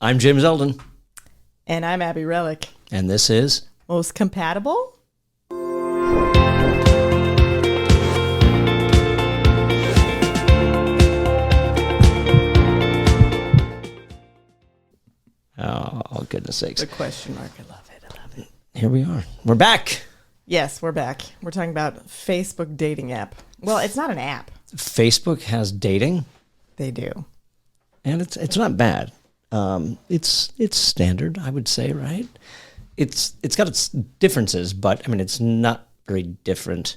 I'm James Elden. And I'm Abby Relic. And this is Most Compatible? Oh, goodness sakes. The question mark. I love it. Here we are. We're back. Yes, we're back. We're talking about Facebook dating app. Well, it's not an app. Facebook has dating. They do. And it's not bad. It's standard, I would say, right? It's got its differences, but I mean it's not very different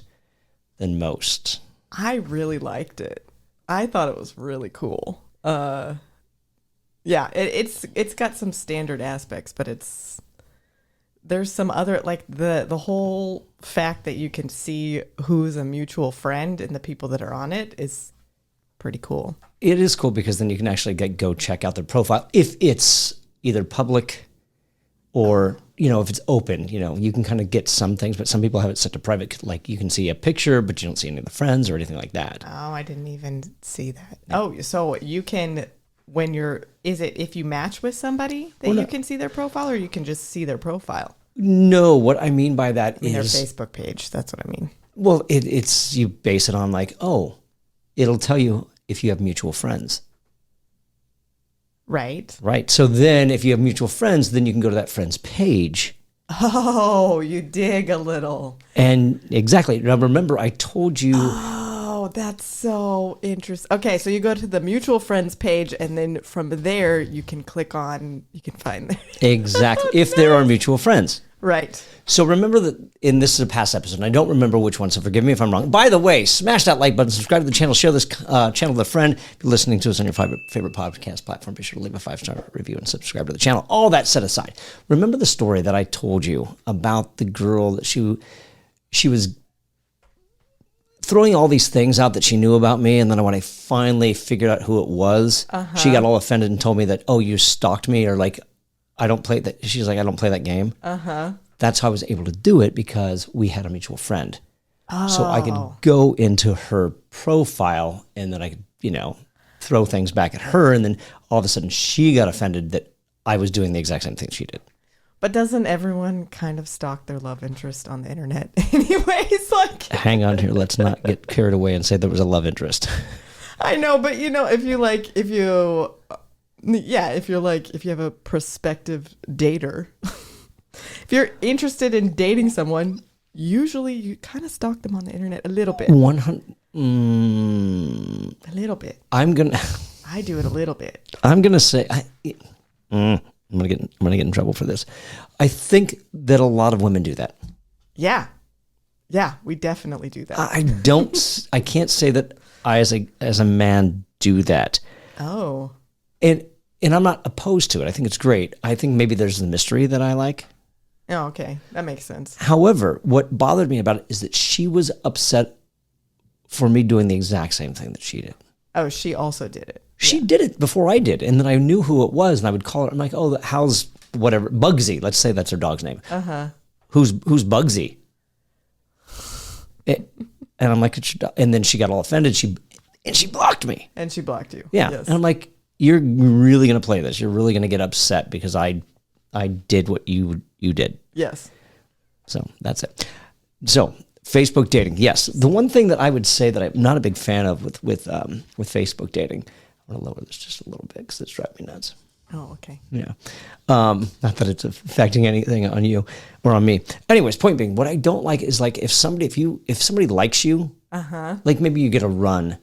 than most. I really liked it. I thought it was really cool. Yeah, it's got some standard aspects, but there's some other, like the whole fact that you can see who's a mutual friend and the people that are on it is pretty cool. It is cool because then you can actually go check out their profile if it's either public or, if it's open, you can kind of get some things, but some people have it set to private. Like you can see a picture, but you don't see any of the friends or anything like that. Oh, I didn't even see that. No. Oh, so you can, is it if you match with somebody that you can see their profile, or you can just see their profile? No, what I mean by that is their Facebook page. That's what I mean. Well, it's you base it on like, it'll tell you if you have mutual friends. Right. Right. So then if you have mutual friends, then you can go to that friend's page. Oh, you dig a little. And exactly. Now, remember, I told you. Oh, that's so interesting. Okay, so you go to the mutual friends page, and then from there, you can click on, you can find them. Exactly. If there are mutual friends. Right. So remember that, and this is a past episode, and I don't remember which one, so forgive me if I'm wrong. By the way, smash that like button, subscribe to the channel, share this channel with a friend. If you're listening to us on your favorite podcast platform, be sure to leave a 5-star review and subscribe to the channel. All that set aside. Remember the story that I told you about the girl that she was throwing all these things out that she knew about me, and then when I finally figured out who it was, she got all offended and told me that, you stalked me, or like, I don't play that. She's like, I don't play that game. That's how I was able to do it, because we had a mutual friend. So I could go into her profile, and then I could, throw things back at her. And then all of a sudden she got offended that I was doing the exact same thing she did. But doesn't everyone kind of stalk their love interest on the internet anyways? Like, hang on here. Let's not get carried away and say there was a love interest. I know, but if you have a prospective dater, if you're interested in dating someone, usually you kind of stalk them on the internet a little bit. 100. A little bit. I do it a little bit. I'm gonna say. I'm gonna get in trouble for this. I think that a lot of women do that. Yeah, we definitely do that. I can't say that I as a man do that. Oh. And I'm not opposed to it. I think it's great. I think maybe there's the mystery that I like. Oh, okay. That makes sense. However, what bothered me about it is that she was upset for me doing the exact same thing that she did. Oh, she also did it. She did it before I did. And then I knew who it was, and I would call her. I'm like, how's whatever, Bugsy. Let's say that's her dog's name. Who's Bugsy? And I'm like, and then she got all offended. She blocked me. And she blocked you. Yeah. Yes. And I'm like, you're really going to play this. You're really going to get upset because I did what you did. Yes. So that's it. So Facebook dating. Yes. The one thing that I would say that I'm not a big fan of with Facebook dating, I'm going to lower this just a little bit because it's driving me nuts. Oh, okay. Yeah. Not that it's affecting anything on you or on me. Anyways, point being, what I don't like is like if somebody likes you, like maybe you get a run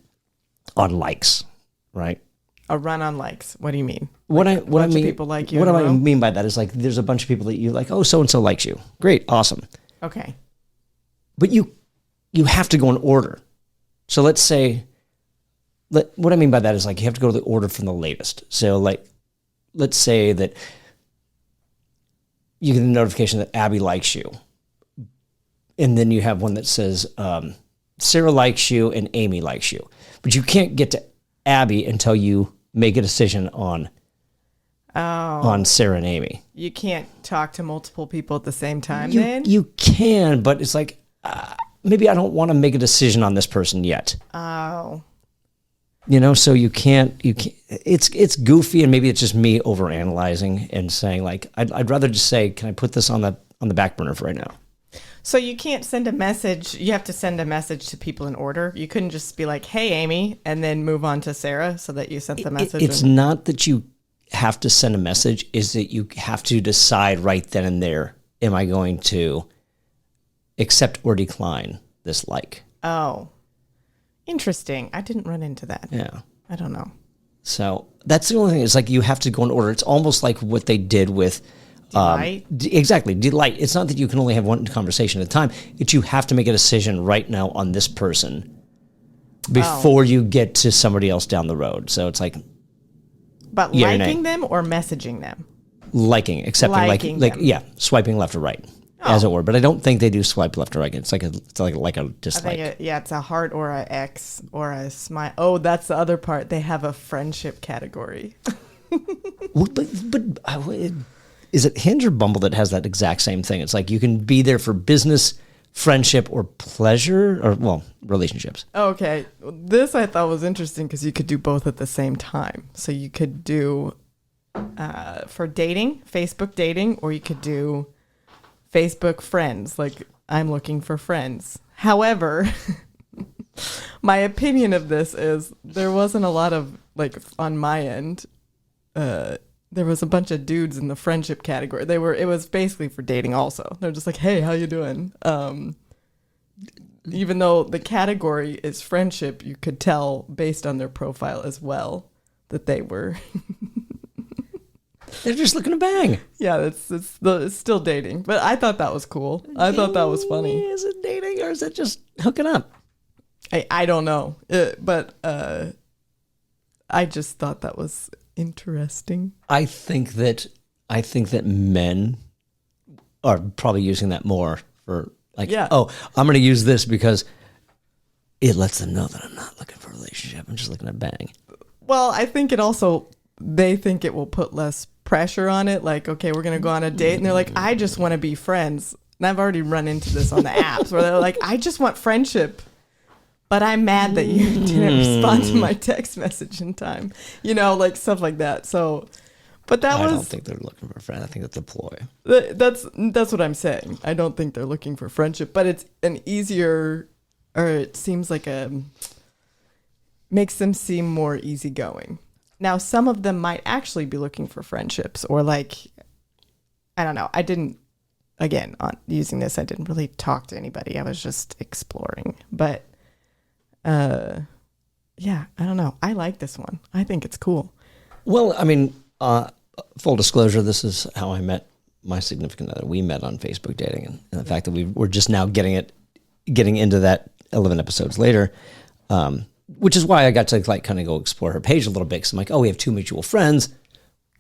on likes, right? A run on likes. What do you mean? What I mean, people like you. What I mean by that is like there's a bunch of people that you like. Oh, so and so likes you. Great, awesome. Okay. But you have to go in order. So let's say, what I mean by that is like you have to go to the order from the latest. So like, let's say that you get a notification that Abby likes you, and then you have one that says Sarah likes you and Amy likes you, but you can't get to Abby until you make a decision on Sarah and Amy. You can't talk to multiple people at the same time then? You can, but it's like, maybe I don't want to make a decision on this person yet. Oh. So you can't, it's goofy, and maybe it's just me overanalyzing and saying like, I'd rather just say, can I put this on the back burner for right now? So you can't send a message. You have to send a message to people in order. You couldn't just be like, hey, Amy, and then move on to Sarah so that you sent the message. It's not that you have to send a message, is that you have to decide right then and there, am I going to accept or decline this like? Oh, interesting. I didn't run into that. Yeah. I don't know. So that's the only thing. It's like you have to go in order. It's almost like what they did with Delight. Exactly. Delight. It's not that you can only have one conversation at a time. It's you have to make a decision right now on this person before you get to somebody else down the road. So it's like, but liking them or messaging them? Liking, accepting, Liking like them. yeah, swiping left or right, as it were. But I don't think they do swipe left or right. It's like a dislike. I think it's a heart or a X or a smile. Oh, that's the other part. They have a friendship category. But is it Hinge or Bumble that has that exact same thing? It's like you can be there for business, friendship, or pleasure, or relationships. Okay, this I thought was interesting because you could do both at the same time. So you could do for dating, Facebook dating, or you could do Facebook friends. Like, I'm looking for friends. However, my opinion of this is there wasn't a lot of, like, on my end, there was a bunch of dudes in the friendship category. It was basically for dating also. They're just like, hey, how you doing? Even though the category is friendship, you could tell based on their profile as well that they were. They're just looking to bang. Yeah, it's still dating. But I thought that was cool. I thought that was funny. Is it dating or is it just hooking up? I don't know. But I just thought that was interesting. I think that men are probably using that more for like, oh, I'm going to use this because it lets them know that I'm not looking for a relationship. I'm just looking to bang. Well, I think it also, they think it will put less pressure on it. Like, okay, we're going to go on a date. And they're like, I just want to be friends. And I've already run into this on the apps where they're like, I just want friendship. But I'm mad that you didn't respond to my text message in time. Like stuff like that. So, but I don't think they're looking for a friend. I think that's a ploy. That's what I'm saying. I don't think they're looking for friendship, but it's an easier, or it seems like makes them seem more easygoing. Now, some of them might actually be looking for friendships or like, I don't know. I didn't, again, on using this, I didn't really talk to anybody. I was just exploring, but yeah, I don't know. I like this one. I think it's cool. Well, I mean, full disclosure, this is how I met my significant other. We met on Facebook dating, and the fact that we're just now getting into that 11 episodes later, which is why I got to like kind of go explore her page a little bit. Cause I'm like, oh, we have two mutual friends.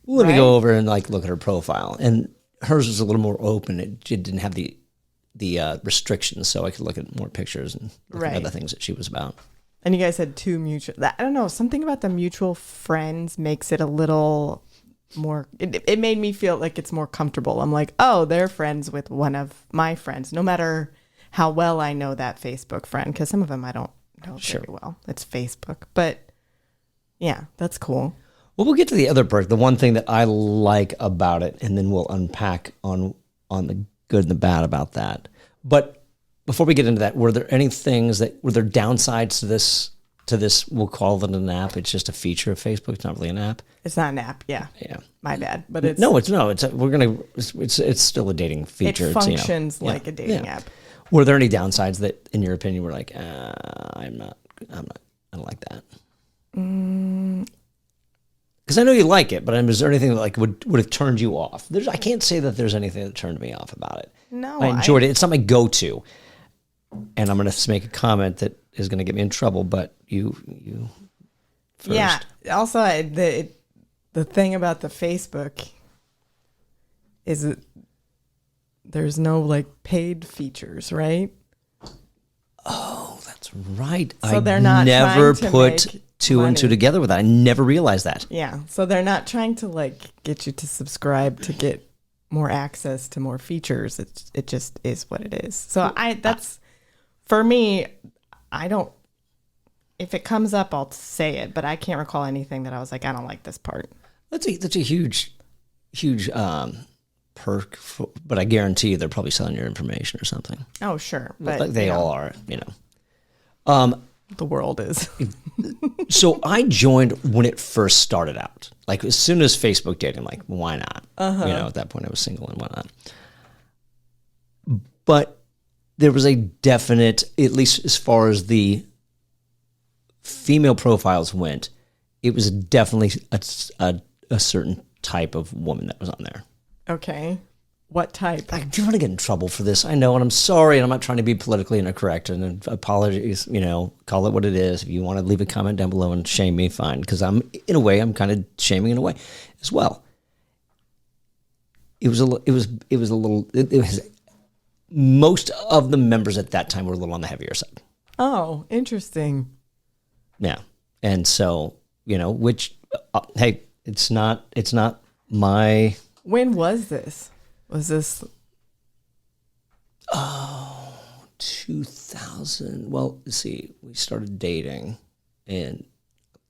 Let me go over and like look at her profile, and hers was a little more open. It didn't have the restrictions, so I could look at more pictures and look at other things that she was about. And you guys had two mutual. I don't know. Something about the mutual friends makes it a little more. It made me feel like it's more comfortable. I'm like, oh, they're friends with one of my friends, no matter how well I know that Facebook friend, because some of them I don't know very well. It's Facebook, but yeah, that's cool. Well, we'll get to the other part. The one thing that I like about it, and then we'll unpack on the good and the bad about that. But before we get into that, were there any things were there downsides to this? We'll call it an app. It's just a feature of Facebook. It's not really an app. It's not an app. Yeah. Yeah. My bad. But it's it's still a dating feature. It functions like a dating app. Were there any downsides that, in your opinion, were like, I don't like that? Because I know you like it, but is there anything that like would have turned you off? I can't say that there's anything that turned me off about it. No, I enjoyed it. It's not my go-to, and I'm going to make a comment that is going to get me in trouble. But you first. Yeah. Also, the thing about the Facebook is that there's no like paid features, right? Oh, that's right. So they're not never put two and two together with that. I never realized that. Yeah. So they're not trying to like get you to subscribe to get more access to more features. It just is what it is. So that's for me, I don't if it comes up, I'll say it, but I can't recall anything that I was like, I don't like this part. That's a huge perk, but I guarantee you they're probably selling your information or something. Oh, sure. But Like they all are, the world is. So I joined when it first started out. Like as soon as Facebook dating, like why not? At that point I was single and whatnot. But there was a definite, at least as far as the female profiles went, it was definitely a certain type of woman that was on there. Okay. What type? I do want to get in trouble for this. I know, and I'm sorry, and I'm not trying to be politically incorrect, and apologies, call it what it is. If you want to leave a comment down below and shame me, fine, because I'm kind of shaming in a way as well. Most of the members at that time were a little on the heavier side. Oh, interesting. Yeah. And so, hey, it's not my... When was this? Was this... 2000. Well, let's see. We started dating in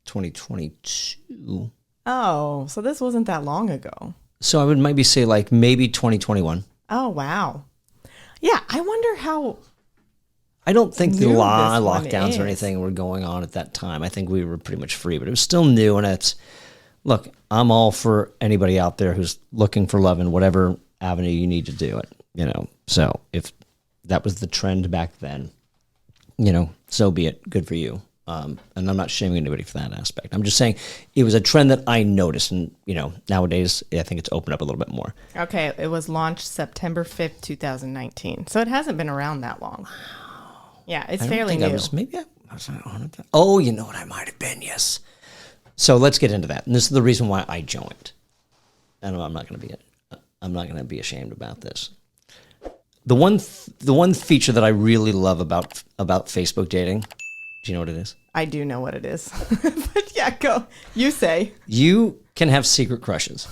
2022. Oh, so this wasn't that long ago. So I would maybe say like maybe 2021. Oh, wow. Yeah, I wonder how... I don't think the new lockdowns this or one anything were going on at that time. I think we were pretty much free, but it was still new. And look, I'm all for anybody out there who's looking for love in whatever avenue you need to do it, So if that was the trend back then, so be it. Good for you. And I'm not shaming anybody for that aspect. I'm just saying it was a trend that I noticed. And, nowadays, I think it's opened up a little bit more. Okay, it was launched September 5th, 2019. So it hasn't been around that long. Yeah, it's fairly new. Maybe I was on it. Oh, you know what? I might have been, yes. So let's get into that. And this is the reason why I joined. And I'm not going to be ashamed about this. The one feature that I really love about Facebook dating, do you know what it is? I do know what it is. But yeah, go. You say. You can have secret crushes.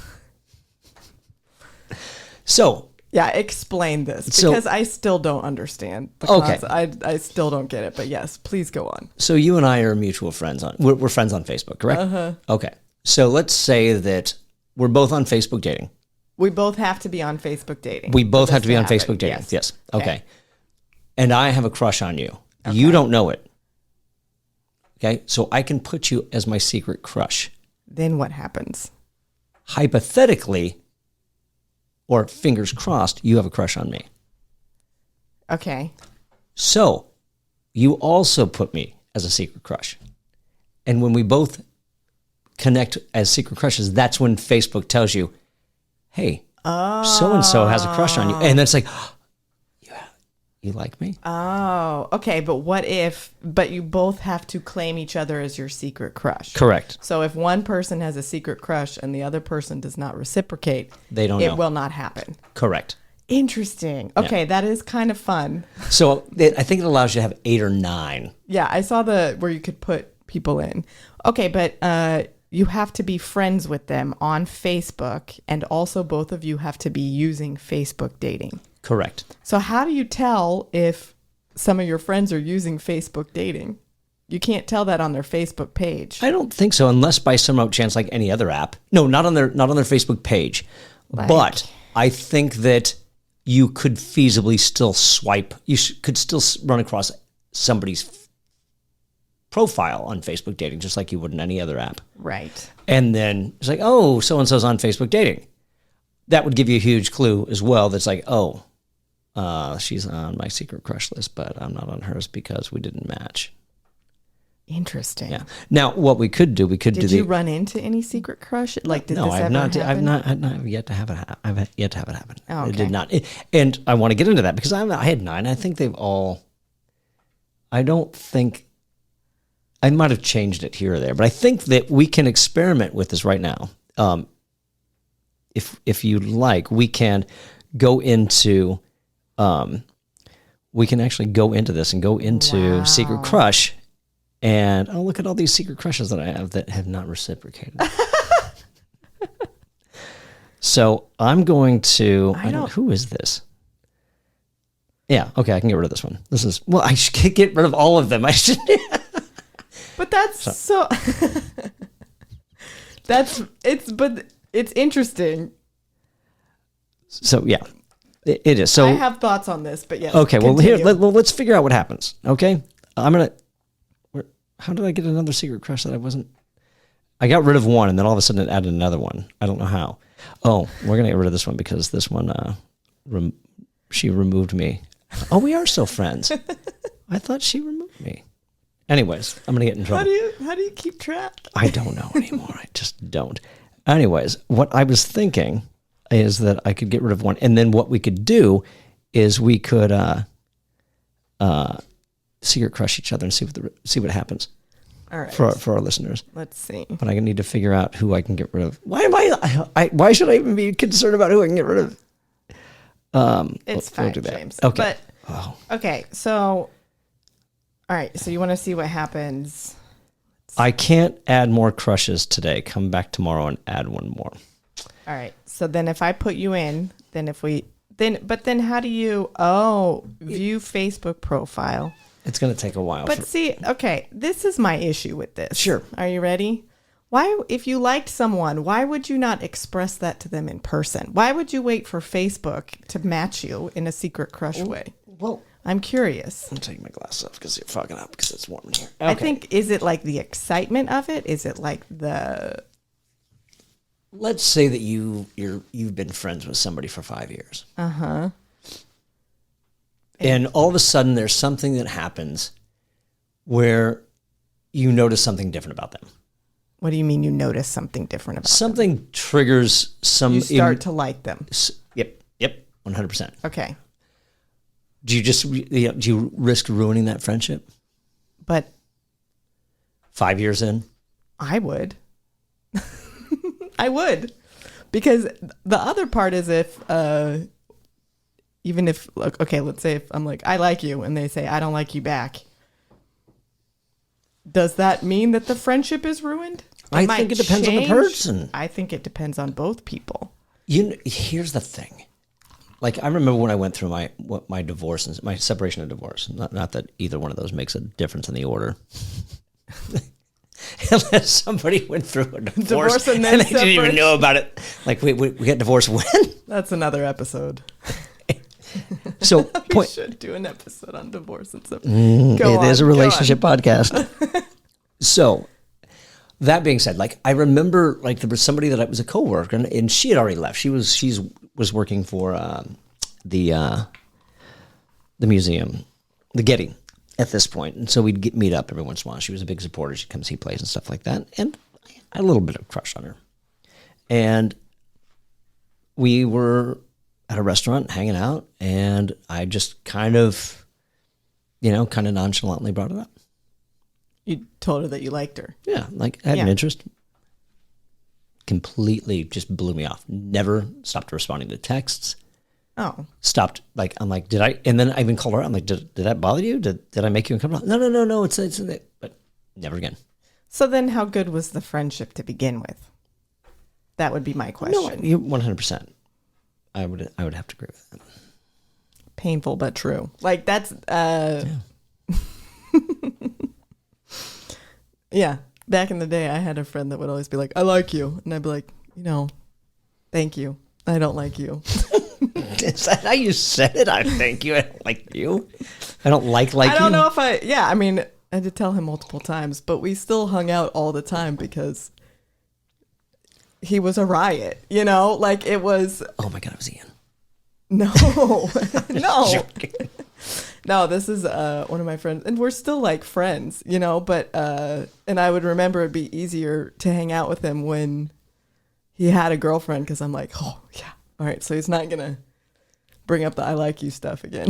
So... Yeah, explain this, because I still don't understand. Okay. I still don't get it, but yes, please go on. So you and I are mutual friends. We're friends on Facebook, correct? Uh-huh. Okay. So let's say that we're both on Facebook dating. We both have to be on Facebook dating. We both have to be on Facebook dating. Yes. Okay. And I have a crush on you. Okay. You don't know it. Okay. So I can put you as my secret crush. Then what happens? Hypothetically, or fingers crossed, you have a crush on me. Okay. So you also put me as a secret crush. And when we both connect as secret crushes, that's when Facebook tells you, hey, so-and-so has a crush on you. And then it's like, you like me? Oh, okay. But but you both have to claim each other as your secret crush. Correct. So if one person has a secret crush and the other person does not reciprocate, it will not happen. Correct. Interesting. Okay, That is kind of fun. So I think it allows you to have 8 or 9. Yeah, I saw where you could put people in. Okay, but you have to be friends with them on Facebook, and also both of you have to be using Facebook dating. Correct. So how do you tell if some of your friends are using Facebook dating? You can't tell that on their Facebook page. I don't think so, unless by some chance, like any other app. No, not on their Facebook page. But I think that you could feasibly still swipe. You could still run across somebody's profile on Facebook dating, just like you would in any other app. Right. And then it's like, oh, so-and-so's on Facebook dating. That would give you a huge clue as well. That's like, oh, she's on my secret crush list, but I'm not on hers because we didn't match. Interesting. Yeah. Now, what we could do, Did you run into any secret crush? Like, did this ever happen? I've yet to have it happen. I've yet to have it happen. Oh, okay. It did not. And I want to get into that because I had 9. I think they've all. I don't think. I might have changed it here or there, but I think that we can experiment with this right now. If you like, we can go into. We can actually go into this and go into Secret Crush. And look at all these secret crushes that I have that have not reciprocated. So I'm going to. Who is this? Yeah, okay, I can get rid of this one. I should get rid of all of them. I should. But that's so it's interesting. So yeah, it is. So I have thoughts on this, but yes. okay, well continue. here, let's figure out what happens. Okay, how did I get another secret crush that I wasn't? I got rid of one, and then all of a sudden it added another one. I don't know how. Oh, we're gonna get rid of this one because this one, she removed me. Oh, we are still friends. I thought she removed me. Anyways, I'm gonna get in trouble. How do you keep track? I don't know anymore. I just don't. Anyways, what I was thinking is that I could get rid of one, and then what we could do is we could secret crush each other and see what happens. All right. For our listeners. Let's see. But I need to figure out who I can get rid of. Why why should I even be concerned about who I can get rid of? It's fine, James. Okay. But, okay, so all right, so you want to see what happens. I can't add more crushes today. Come back tomorrow and add one more. All right. So then if I put you in, then how do you view Facebook profile? It's going to take a while. But see, okay, this is my issue with this. Sure. Are you ready? Why, if you liked someone, why would you not express that to them in person? Why would you wait for Facebook to match you in a secret crush way? Well, I'm curious. I'm taking my glasses off because you're fogging up because it's warm in here. Okay. I think, is it like the excitement of it? Is it like the... Let's say that you've been friends with somebody for 5 years. Uh-huh. And all of a sudden there's something that happens where you notice something different about them. What do you mean you notice something different about something them? Triggers some... You start to like them. Yep, 100%. Okay. Do you risk ruining that friendship? But 5 years in? I would. I would. Because the other part is if, even if, okay, let's say if I'm like, I like you, and they say, I don't like you back. Does that mean that the friendship is ruined? I think it depends on the person. I think it depends on both people. Here's the thing. Like, I remember when I went through my divorce and my separation and divorce. Not that either one of those makes a difference in the order. Unless somebody went through a divorce and then they didn't even know about it. Like, we got divorced when? That's another episode. So we should do an episode on divorce and separation. It is a relationship podcast. So, that being said, like, I remember, like, there was somebody that I was a coworker, and she had already left. She was working for the museum, the Getty, at this point. And so we'd meet up every once in a while. She was a big supporter. She'd come see plays and stuff like that. And I had a little bit of a crush on her. And we were at a restaurant hanging out, and I just kind of nonchalantly brought it up. You told her that you liked her. Yeah, like I had an interest. Completely just blew me off. Never stopped responding to texts. Oh. Stopped. Like, I'm like, did I? And then I even called her. I'm like, did that bother you? Did I make you uncomfortable? No. It's but never again. So then, how good was the friendship to begin with? That would be my question. No, you 100%. I would have to agree with that. Painful but true. Like that's. Yeah. Back in the day, I had a friend that would always be like, "I like you," and I'd be like, "Thank you. I don't like you." Is that how you said it? I thank you. I don't like you. I don't like you. I don't know if I mean, I had to tell him multiple times, but we still hung out all the time because he was a riot, like it was. Oh my God, it was Ian. No, no. No, this is one of my friends, and we're still like friends, but and I would remember it'd be easier to hang out with him when he had a girlfriend, because I'm like, oh yeah, all right, so he's not gonna bring up the I like you stuff again.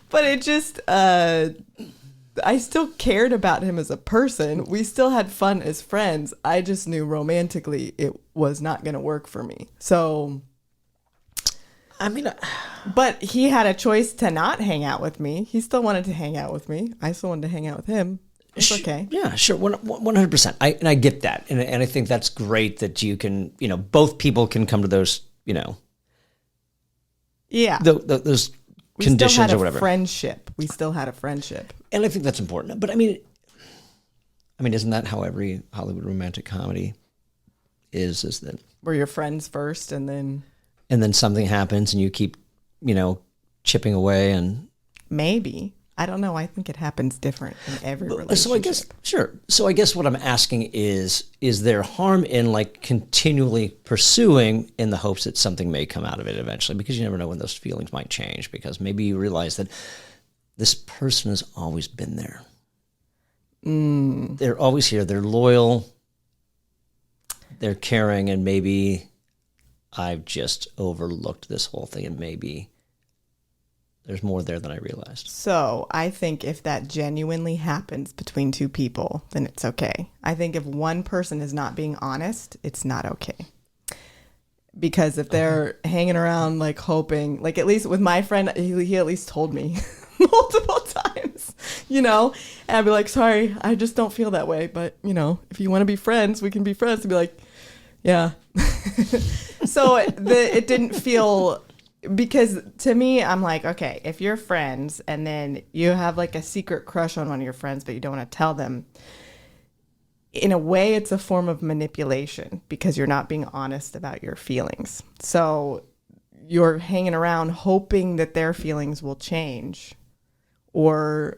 but it just I still cared about him as a person. We still had fun as friends. I just knew romantically it was not gonna work for me. So I mean, but he had a choice to not hang out with me. He still wanted to hang out with me. I still wanted to hang out with him. It's okay. Yeah, sure. 100%. I get that. And I think that's great that you can, both people can come to those, yeah, those conditions or whatever. Friendship. We still had a friendship. And I think that's important. But I mean, I mean, isn't that how every Hollywood romantic comedy is that Were your friends first and then something happens and you keep, chipping away and maybe. I don't know. I think it happens different in every relationship. So I guess, sure. So I guess what I'm asking is there harm in like continually pursuing in the hopes that something may come out of it eventually? Because you never know when those feelings might change, because maybe you realize that this person has always been there. They're always here. They're loyal. They're caring, and maybe I've just overlooked this whole thing, and maybe there's more there than I realized. So I think if that genuinely happens between two people, then it's okay. I think if one person is not being honest, it's not okay. Because if they're hanging around like hoping, like at least with my friend, he at least told me multiple times, and I'd be like, sorry, I just don't feel that way. But, if you want to be friends, we can be friends. To be like, yeah. So it didn't feel, because to me, I'm like, okay, if you're friends and then you have like a secret crush on one of your friends, but you don't want to tell them, in a way, it's a form of manipulation because you're not being honest about your feelings. So you're hanging around hoping that their feelings will change or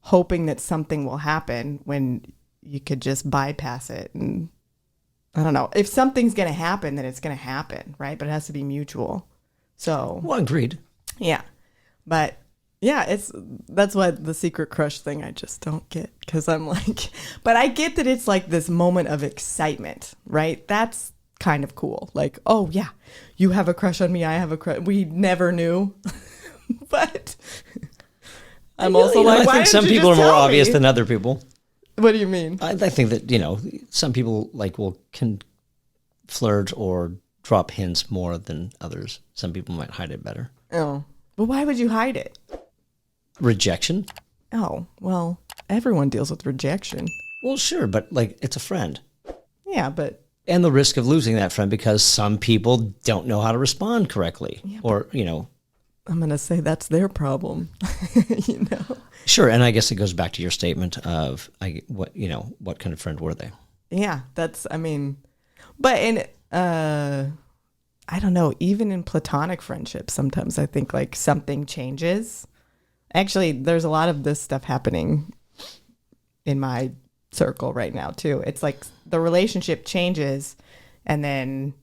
hoping that something will happen when you could just bypass it. And I don't know. If something's going to happen, then it's going to happen, right? But it has to be mutual. So, well, agreed. Yeah. But yeah, that's why the secret crush thing I just don't get, because I'm like, but I get that it's like this moment of excitement, right? That's kind of cool. Like, oh yeah, you have a crush on me. I have a crush. We never knew, but I'm also like, I think some people are more obvious than other people. What do you mean? I think that, some people can flirt or drop hints more than others. Some people might hide it better. Oh, but why would you hide it? Rejection. Oh, well, everyone deals with rejection. Well, sure, but it's a friend. Yeah, but... And the risk of losing that friend because some people don't know how to respond correctly. Yeah, or, I'm going to say that's their problem, Sure, and I guess it goes back to your statement of, what kind of friend were they? Yeah, but in... I don't know, even in platonic friendships, sometimes I think like something changes. Actually, there's a lot of this stuff happening in my circle right now too. It's like the relationship changes and then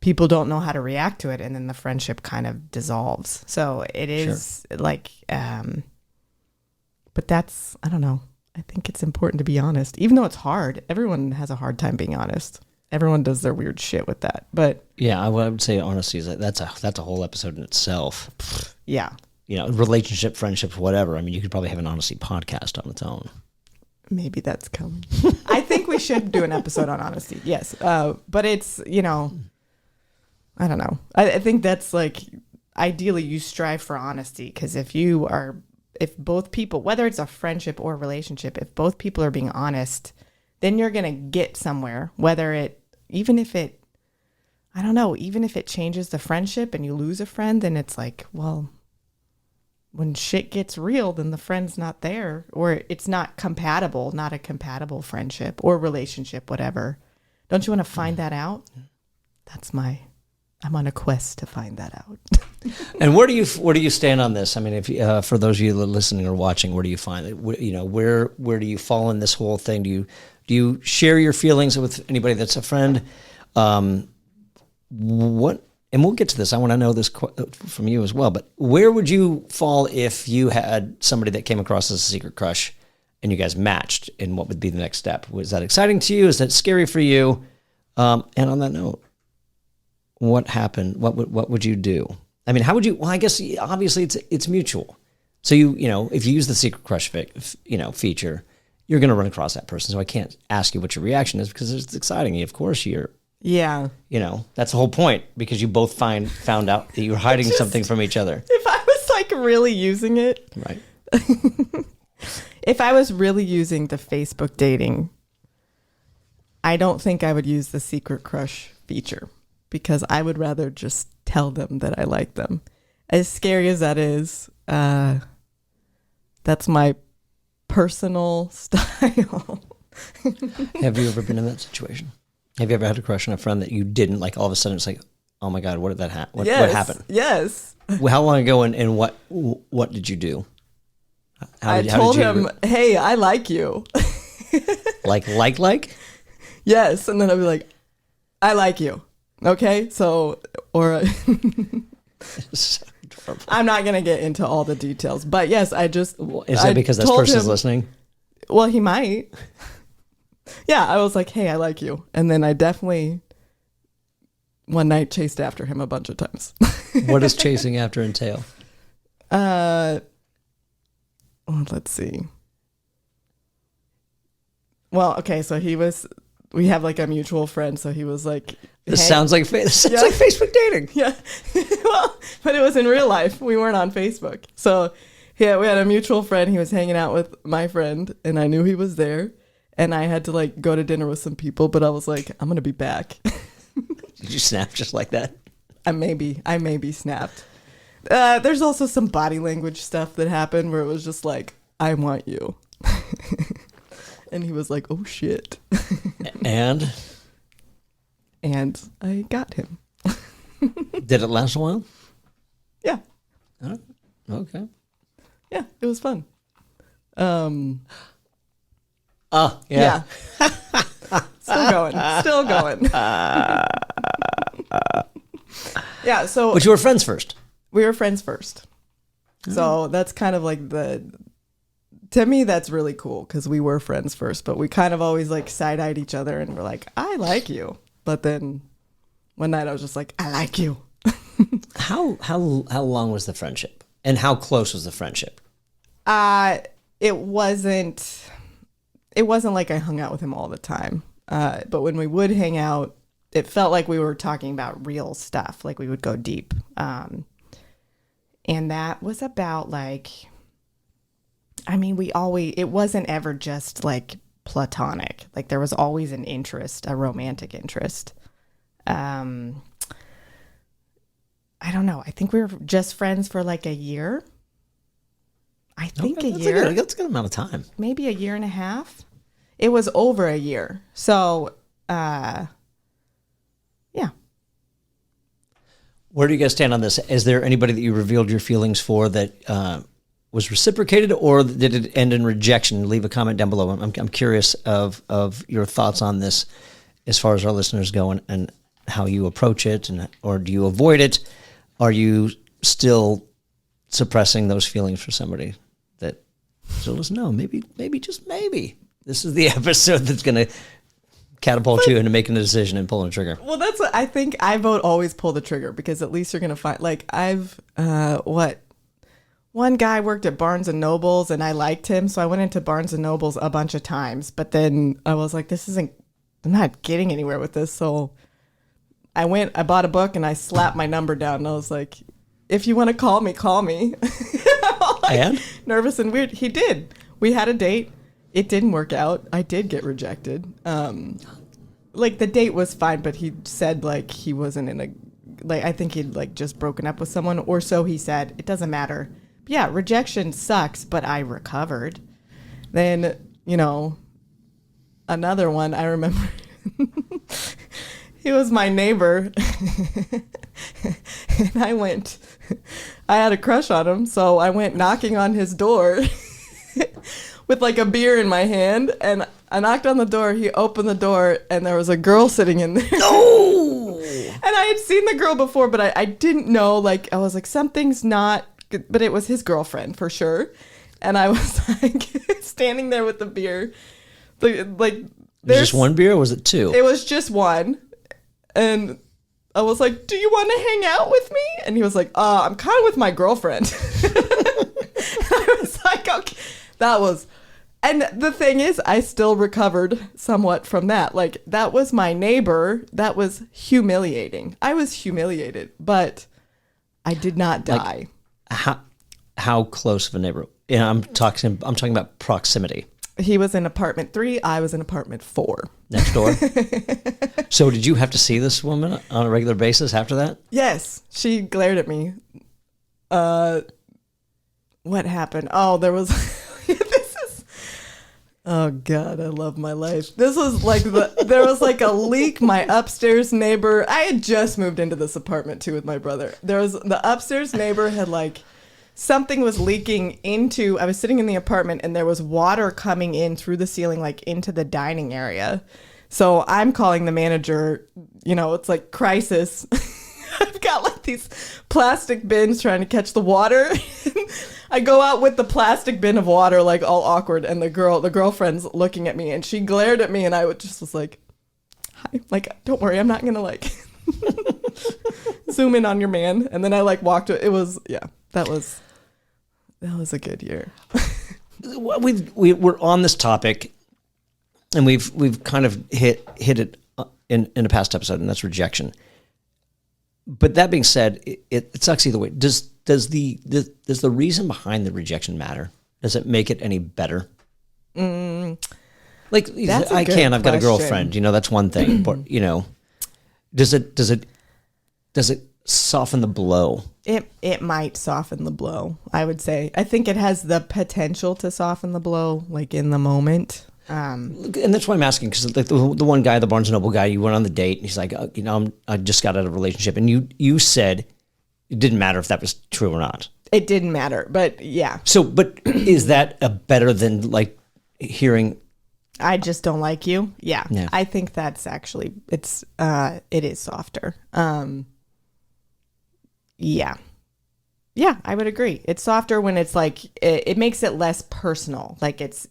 people don't know how to react to it, and then the friendship kind of dissolves. So it is like, but that's, I don't know. I think it's important to be honest, even though it's hard. Everyone has a hard time being honest. Everyone does their weird shit with that, but yeah, I would say honesty is that's a whole episode in itself. Yeah, relationship, friendships, whatever. I mean, you could probably have an honesty podcast on its own. Maybe that's coming. I think we should do an episode on honesty. Yes, but it's I don't know. I think that's like ideally you strive for honesty, because if both people, whether it's a friendship or a relationship, if both people are being honest, then you're going to get somewhere, even if it changes the friendship and you lose a friend, then it's like, well, when shit gets real, then the friend's not there, or it's not a compatible friendship or relationship, whatever. Don't you want to find that out? I'm on a quest to find that out. And where do you stand on this? I mean, if for those of you that are listening or watching, where do you find it? Where do you fall in this whole thing? Do you share your feelings with anybody that's a friend? What? And we'll get to this. I want to know this from you as well. But where would you fall if you had somebody that came across as a secret crush and you guys matched? And what would be the next step? Was that exciting to you? Is that scary for you? And on that note, what happened? What would you do? I mean, how would you? Well, I guess obviously it's mutual. So if you use the secret crush feature, you're going to run across that person. So I can't ask you what your reaction is because it's exciting. Of course, yeah. That's the whole point, because you both found out that you were hiding something from each other. If I was like really using it, right? If I was really using the Facebook dating, I don't think I would use the secret crush feature, because I would rather just tell them that I like them. As scary as that is, that's my personal style. Have you ever been in that situation? Have you ever had a crush on a friend that you didn't like? All of a sudden, it's like, oh my god, what did that happen? What happened? Yes. How long ago and what did you do? I told him, hey, I like you. Like? Yes, and then I'd be like, I like you. Okay, so So adorable. I'm not gonna get into all the details, but yes, Is that because this person's listening? Well, he might. Yeah, I was like, hey, I like you, and then I definitely one night chased after him a bunch of times. What does chasing after entail? Let's see. Well, okay, so we have like a mutual friend, so he was like, This hey. sounds like Facebook dating. Yeah. Well, but it was in real life. We weren't on Facebook. So yeah, we had a mutual friend. He was hanging out with my friend, and I knew he was there. And I had to like go to dinner with some people, but I was like, I'm gonna be back. Did you snap just like that? I maybe snapped. There's also some body language stuff that happened where it was just like, I want you. And he was like, oh shit. And I got him. did it last a while? Yeah. Oh, okay. Yeah, it was fun. Oh, yeah. Still going. Yeah, so But you were friends first. we were friends first. So that's kind of like to me, that's really cool because we were friends first, but we kind of always like side-eyed each other and we're like, I like you. But then one night I was just like, I like you. How long was the friendship? And how close was the friendship? It wasn't like I hung out with him all the time. But when we would hang out, it felt like we were talking about real stuff. Like we would go deep. And that was about like, I mean, it wasn't ever just like platonic. Like there was always an interest, a romantic interest. I don't know. I think we were just friends for like a year. I think a year. That's a good amount of time. Maybe a year and a half. It was over a year. So, yeah. Where do you guys stand on this? Is there anybody that you revealed your feelings for that was reciprocated, or did it end in rejection? Leave a comment down below. I'm curious of your thoughts on this as far as our listeners go and how you approach it, or do you avoid it? Are you still suppressing those feelings for somebody that so listen? No, maybe just maybe this is the episode that's going to catapult you into making a decision and pulling a trigger. Well, that's what I think. I vote always pull the trigger because at least you're going to find. Like I've one guy worked at Barnes and Nobles and I liked him, so I went into Barnes and Nobles a bunch of times. But then I was like, I'm not getting anywhere with this. So I bought a book and I slapped my number down and I was like, if you want to call me, call me. And? Nervous and weird. He did. We had a date. It didn't work out. I did get rejected. Like the date was fine, but he said like he wasn't I think he'd like just broken up with someone, or so he said. It doesn't matter. But yeah, rejection sucks, but I recovered. Then, another one I remember. He was my neighbor. And I had a crush on him, so I went knocking on his door with like a beer in my hand, and I knocked on the door. He opened the door, and there was a girl sitting in there. No! And I had seen the girl before, but I didn't know, like, I was like, something's not good, but it was his girlfriend for sure. And I was like standing there with the beer. Like, there's just one beer, or was it two? It was just one. And I was like, do you want to hang out with me? And he was like, I'm kind of with my girlfriend. I was like, okay. And the thing is, I still recovered somewhat from that. Like, that was my neighbor. That was humiliating. I was humiliated, but I did not die. Like, how close of a neighbor? Yeah, I'm talking about proximity. He was in apartment 3. I was in apartment 4. Next door. So did you have to see this woman on a regular basis after that? Yes. She glared at me. What happened? Oh, there was... Oh God, I love my life. This was like there was like a leak. My upstairs neighbor, I had just moved into this apartment too with my brother. There was the upstairs neighbor had like something was leaking into, I was sitting in the apartment and there was water coming in through the ceiling, like into the dining area. So I'm calling the manager, it's like crisis. I've got like these plastic bins trying to catch the water. I go out with the plastic bin of water, like all awkward, and the girlfriend's looking at me, and she glared at me, and I was like, "Hi, like, don't worry, I'm not gonna like zoom in on your man." And then I like walked. It was that was a good year. We're on this topic, and we've kind of hit it in a past episode, and that's rejection. But that being said, it sucks either way. Does the reason behind the rejection matter? Does it make it any better? Like I've got a girlfriend. That's one thing. But does it soften the blow? It might soften the blow. I would say. I think it has the potential to soften the blow, like in the moment. And that's why I'm asking, because like the one guy, the Barnes & Noble guy, you went on the date, and he's like, I just got out of a relationship, and you said it didn't matter if that was true or not. It didn't matter, but yeah. So, but is that a better than like hearing? I just don't like you. Yeah. I think that's actually it is softer. Yeah. Yeah, I would agree. It's softer when it's like it makes it less personal. Like it's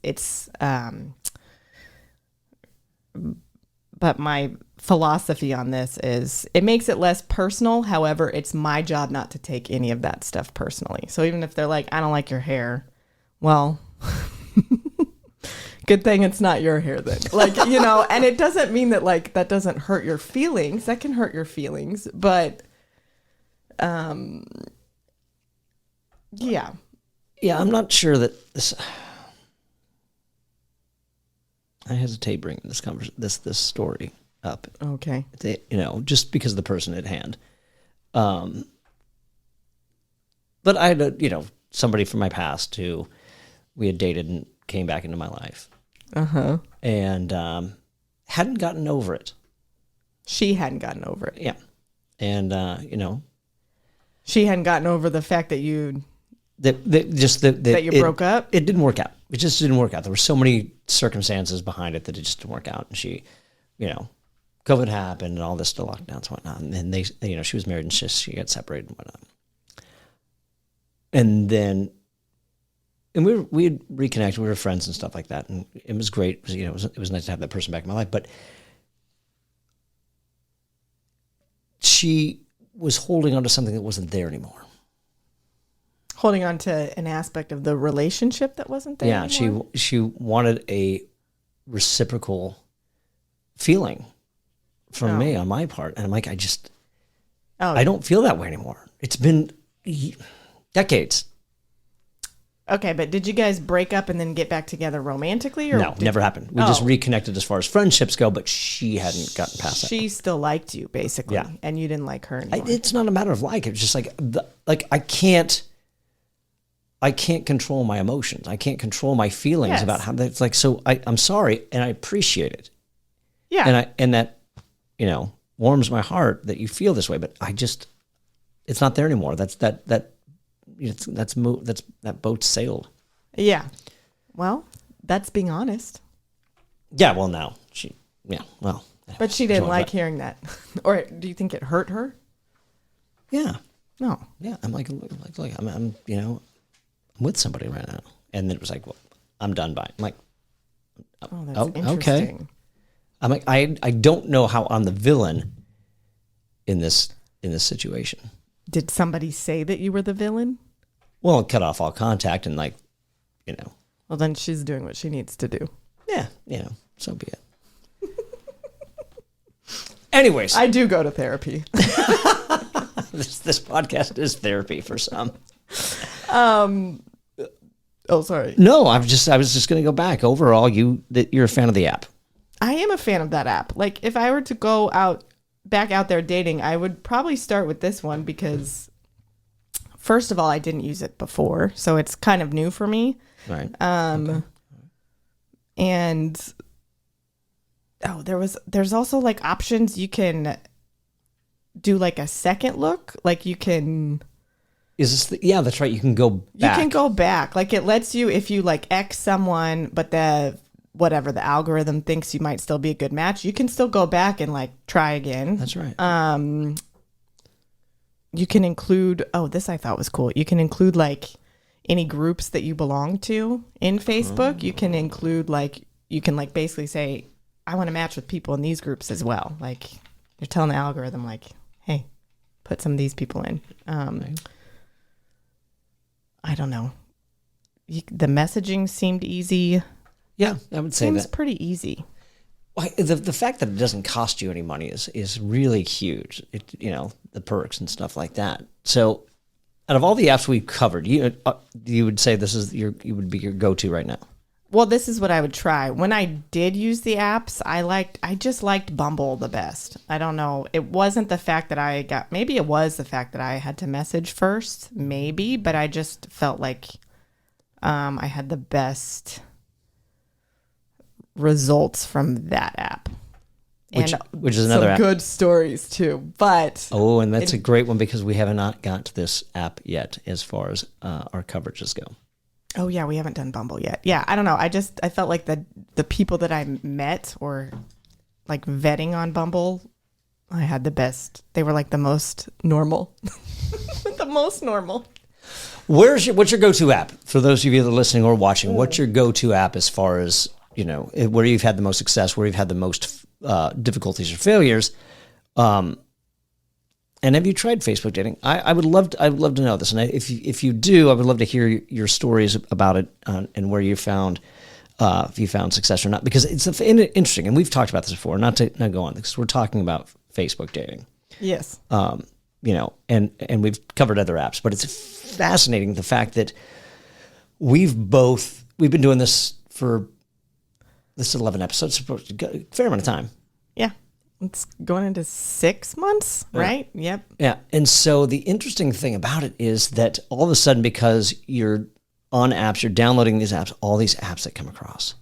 but my philosophy on this is it makes it less personal. However, it's my job not to take any of that stuff personally. So even if they're like, I don't like your hair, well, good thing it's not your hair then. Like, and it doesn't mean that like that doesn't hurt your feelings. That can hurt your feelings, but yeah. Yeah, I'm not sure that this. I hesitate bringing this story up. Okay. Just because of the person at hand. But I had somebody from my past who we had dated and came back into my life. Uh-huh. And hadn't gotten over it. She hadn't gotten over it. Yeah. And she hadn't gotten over the fact that you broke up? It didn't work out. It just didn't work out. There were so many circumstances behind it that it just didn't work out. And she, COVID happened and all this, the lockdowns and whatnot. And then she was married and she got separated and whatnot. And then, we had reconnected. We were friends and stuff like that. And it was great. It was nice to have that person back in my life. But she was holding on to something that wasn't there anymore. Holding on to an aspect of the relationship that wasn't there anymore? She wanted a reciprocal feeling from me on my part. And I'm like, I don't feel that way anymore. It's been decades. Okay, but did you guys break up and then get back together romantically? Or no, never happened. We just reconnected as far as friendships go, but she hadn't gotten past that. She still liked you, basically, and you didn't like her anymore. It's not a matter of like. It's just like I can't control my emotions. I can't control my feelings about how that's like. So I'm sorry, and I appreciate it. Yeah, and that warms my heart that you feel this way. But it's not there anymore. That boat sailed. Yeah. Well, that's being honest. Yeah. Well, now but she didn't like hearing that, or do you think it hurt her? Yeah. No. Yeah. I'm like I'm with somebody right now. And then it was like, well, I'm done by it. I'm like, that's interesting. Okay. I'm like, I don't know how I'm the villain in this situation. Did somebody say that you were the villain? Well, cut off all contact and Well, then she's doing what she needs to do. Yeah, so be it. Anyways. I do go to therapy. This podcast is therapy for some. Oh, sorry. No, I was just going to go back. Overall, you're a fan of the app. I am a fan of that app. Like, if I were to go back out there dating, I would probably start with this one because, first of all, I didn't use it before, so it's kind of new for me. Right. And there's also like options you can do like a second look. Like you can. Is this yeah, that's right. You can go back. You can go back. Like it lets you, if you like X someone, but the algorithm thinks you might still be a good match, you can still go back and like try again. That's right. You can include, this I thought was cool. You can include like any groups that you belong to in Facebook. You can include like, you can like basically say, I want to match with people in these groups as well. Like you're telling the algorithm like, hey, put some of these people in. I don't know. The messaging seemed easy. Yeah, I would say Seems pretty easy. Well, the fact that it doesn't cost you any money is really huge. The perks and stuff like that. So, out of all the apps we've covered, you would say this is you would be your go-to right now. Well, this is what I would try. When I did use the apps, I just liked Bumble the best. I don't know. It wasn't the fact that maybe it was the fact that I had to message first, maybe, but I just felt like I had the best results from that app. Which is another some app. Good stories too. But and that's a great one because we have not got to this app yet as far as our coverages go. Oh yeah, we haven't done Bumble yet. Yeah, I don't know. I felt like the people that I met or like vetting on Bumble, I had the best. They were like the most normal. The most normal. What's your go-to app for those of you that are listening or watching? What's your go-to app as far as, where you've had the most success, where you've had the most difficulties or failures? And have you tried Facebook dating? I would love to know this. And if you do, I would love to hear your stories about it and where you found if you found success or not. Because it's interesting, and we've talked about this before. Not go on because we're talking about Facebook dating. Yes. And we've covered other apps, but it's fascinating the fact that we've been doing this for 11 episodes, a fair amount of time. Yeah. It's going into 6 months, right? Yep. Yeah. And so the interesting thing about it is that all of a sudden, because you're on apps, you're downloading these apps, all these apps that come across,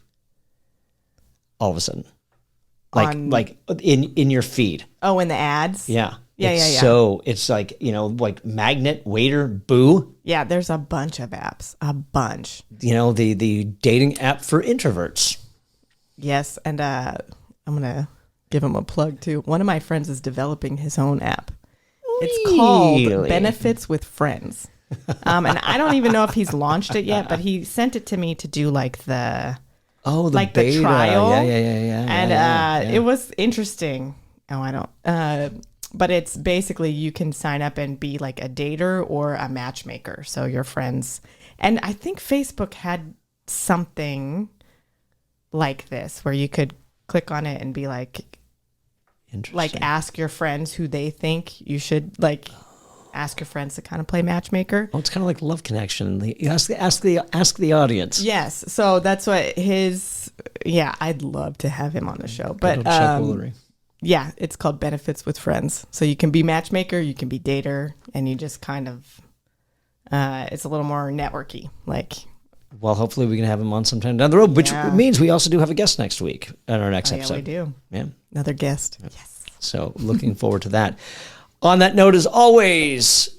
all of a sudden, like in your feed. Oh, in the ads? Yeah. Yeah. So it's like, like Magnet, Waiter, Boo. Yeah, there's a bunch of apps. A bunch. The dating app for introverts. Yes. And I'm going to give him a plug too. One of my friends is developing his own app. It's called Benefits with Friends. And I don't even know if he's launched it yet, but he sent it to me to do like the beta. The trial. Yeah. And it was interesting. Oh, I don't. But it's basically you can sign up and be like a dater or a matchmaker. So your friends. And I think Facebook had something like this where you could click on it and be like ask your friends who they think you should ask your friends to kind of play matchmaker. Oh, it's kind of like Love Connection. You ask the audience. Yes. So that's what I'd love to have him on the show. But yeah, it's called Benefits with Friends. So you can be matchmaker, you can be dater, and you just kind of it's a little more networky. Well, hopefully we can have him on sometime down the road, which means we also do have a guest next week on our next episode. Yeah, we do. Yeah. Another guest. Yep. Yes. So looking forward to that. On that note, as always,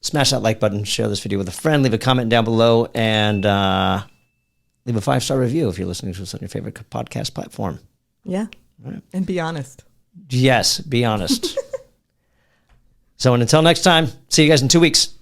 smash that like button, share this video with a friend, leave a comment down below, and leave a 5-star review if you're listening to us on your favorite podcast platform. Yeah. All right. And be honest. Yes, be honest. So until next time, see you guys in 2 weeks.